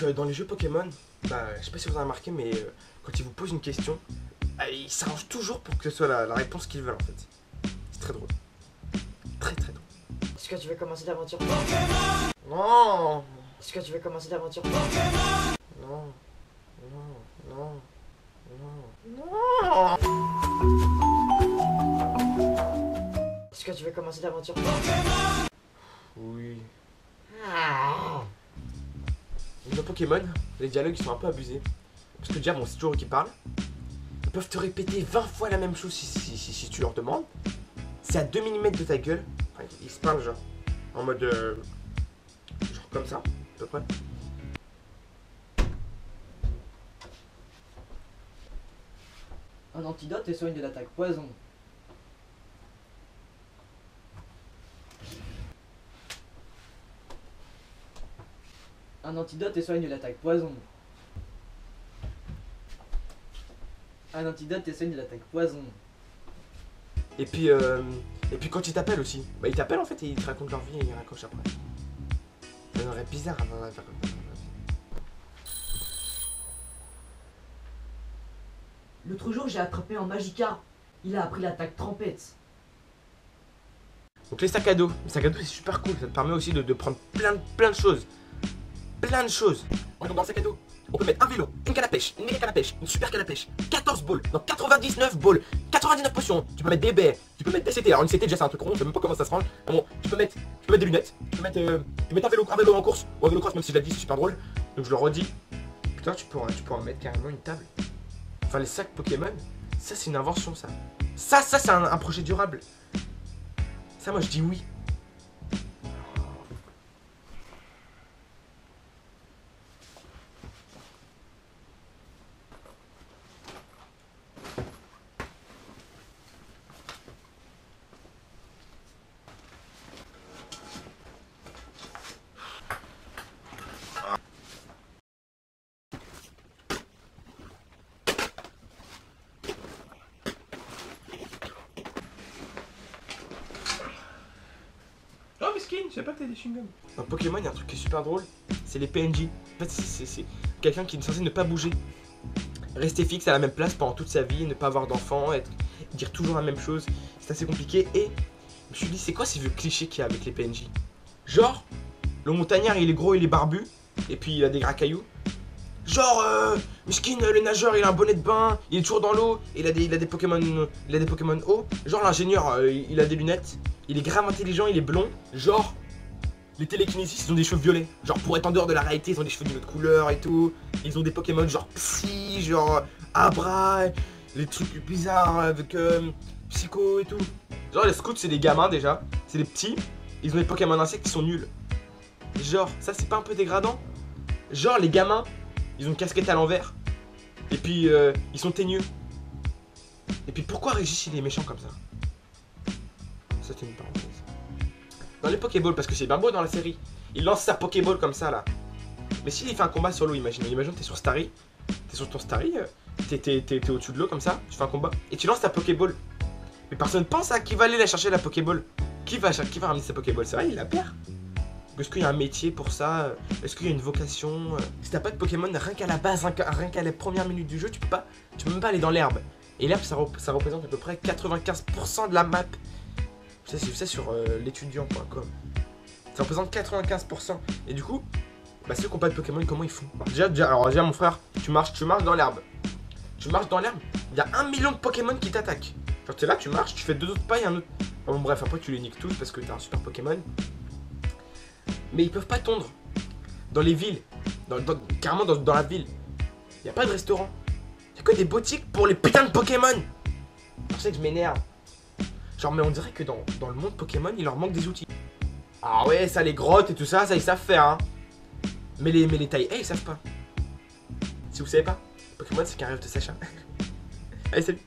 Donc dans les jeux Pokémon, je sais pas si vous avez remarqué, mais quand ils vous posent une question, ils s'arrangent toujours pour que ce soit la réponse qu'ils veulent en fait. C'est très drôle. Très très drôle. Est-ce que tu veux commencer l'aventure? Non. Est-ce que tu veux commencer l'aventure? Non. Non. Non. Non. Est-ce que tu veux commencer l'aventure? Oui. Ah. Dans Pokémon, les dialogues ils sont un peu abusés. Parce que déjà, bon, c'est toujours eux qui parlent. Ils peuvent te répéter 20 fois la même chose si tu leur demandes. C'est à 2 mm de ta gueule. Enfin, ils se parlent genre en mode genre comme ça, à peu près. Un antidote et soigne de l'attaque poison. Un antidote et soigne de l'attaque poison. Un antidote et soigne de l'attaque poison. Et puis quand ils t'appellent aussi, ils t'appellent en fait et ils te racontent leur vie et ils raccrochent après. Ça aurait bizarre avant la vie. L'autre jour, j'ai attrapé un Magikarp. Il a appris l'attaque trempette. Donc les sacs à dos c'est super cool, ça te permet aussi de prendre plein de choses. Plein de choses. Donc dans le sac à dos, on peut mettre un vélo, une canne à pêche, une méga canne à pêche, une super canne à pêche, 14 balls, donc 99 balls, 99 potions, tu peux mettre des baies, tu peux mettre des CT, alors une CT déjà c'est un truc rond, je sais même pas comment ça se range. Bon, tu peux mettre des lunettes, tu peux mettre un vélo en course, ou un vélo cross même si je l'ai dit c'est super drôle. Donc je le redis, putain tu pourras mettre carrément une table. Enfin les sacs Pokémon, ça c'est une invention ça. Ça c'est un projet durable. Ça moi je dis oui. Oh Miskin, je sais pas que t'as des chewing-gums. Dans Pokémon, il y a un truc qui est super drôle, c'est les PNJ. En fait, c'est quelqu'un qui est censé ne pas bouger. Rester fixe à la même place pendant toute sa vie, ne pas avoir d'enfant, dire toujours la même chose. C'est assez compliqué et je me suis dit, c'est quoi ces vieux clichés qu'il y a avec les PNJ? Genre, le montagnard il est gros, il est barbu, et puis il a des gras cailloux. Genre, Miskin, le nageur il a un bonnet de bain, il est toujours dans l'eau, il a des Pokémon eau. Genre l'ingénieur, il a des lunettes. Il est grave intelligent, il est blond. Genre, les télékinésistes, ils ont des cheveux violets. Genre, pour être en dehors de la réalité, ils ont des cheveux d'une autre couleur et tout. Ils ont des Pokémon genre Psy, genre Abra, les trucs bizarres avec Psycho et tout. Genre, les scouts, c'est des gamins déjà. C'est des petits. Ils ont des Pokémon insectes qui sont nuls. Genre, ça, c'est pas un peu dégradant? Genre, les gamins, ils ont une casquette à l'envers. Et puis, ils sont teigneux. Et puis, pourquoi Régis, il est méchant comme ça? C'était une parenthèse. Dans les Pokéballs, parce que c'est bien beau dans la série. Il lance sa Pokéball comme ça là. Mais s'il fait un combat sur l'eau, imagine t'es sur Starry. T'es sur ton Starry, t'es au-dessus de l'eau comme ça, tu fais un combat. Et tu lances ta Pokéball. Mais personne pense à qui va aller la chercher la Pokéball. Qui va ramener sa Pokéball? C'est vrai, il la perd. Est-ce qu'il y a un métier pour ça? Est-ce qu'il y a une vocation? Si t'as pas de Pokémon, rien qu'à la base, rien qu'à les premières minutes du jeu, tu peux même pas aller dans l'herbe. Et l'herbe, ça représente à peu près 95% de la map. Ça, j'ai vu ça sur l'étudiant.com. Ça représente 95%. Et du coup, ceux qui n'ont pas de Pokémon, comment ils font? Déjà, mon frère, tu marches dans l'herbe. Tu marches dans l'herbe, il y a 1 million de Pokémon qui t'attaquent. Genre, t'es là, tu marches, tu fais 2 autres pas, il y a un autre. Enfin, bon, bref, après, tu les niques tous parce que t'as un super Pokémon. Mais ils peuvent pas tondre. Dans les villes, carrément dans la ville, il n'y a pas de restaurant. Il n'y a que des boutiques pour les putains de Pokémon. C'est pour ça que je m'énerve. Genre, mais on dirait que dans le monde Pokémon, il leur manque des outils. Ah ouais, ça, les grottes et tout ça, ils savent faire, hein. Mais les tailles, ils savent pas. Si vous savez pas, Pokémon, c'est qu'un rêve de Sacha. Allez, salut.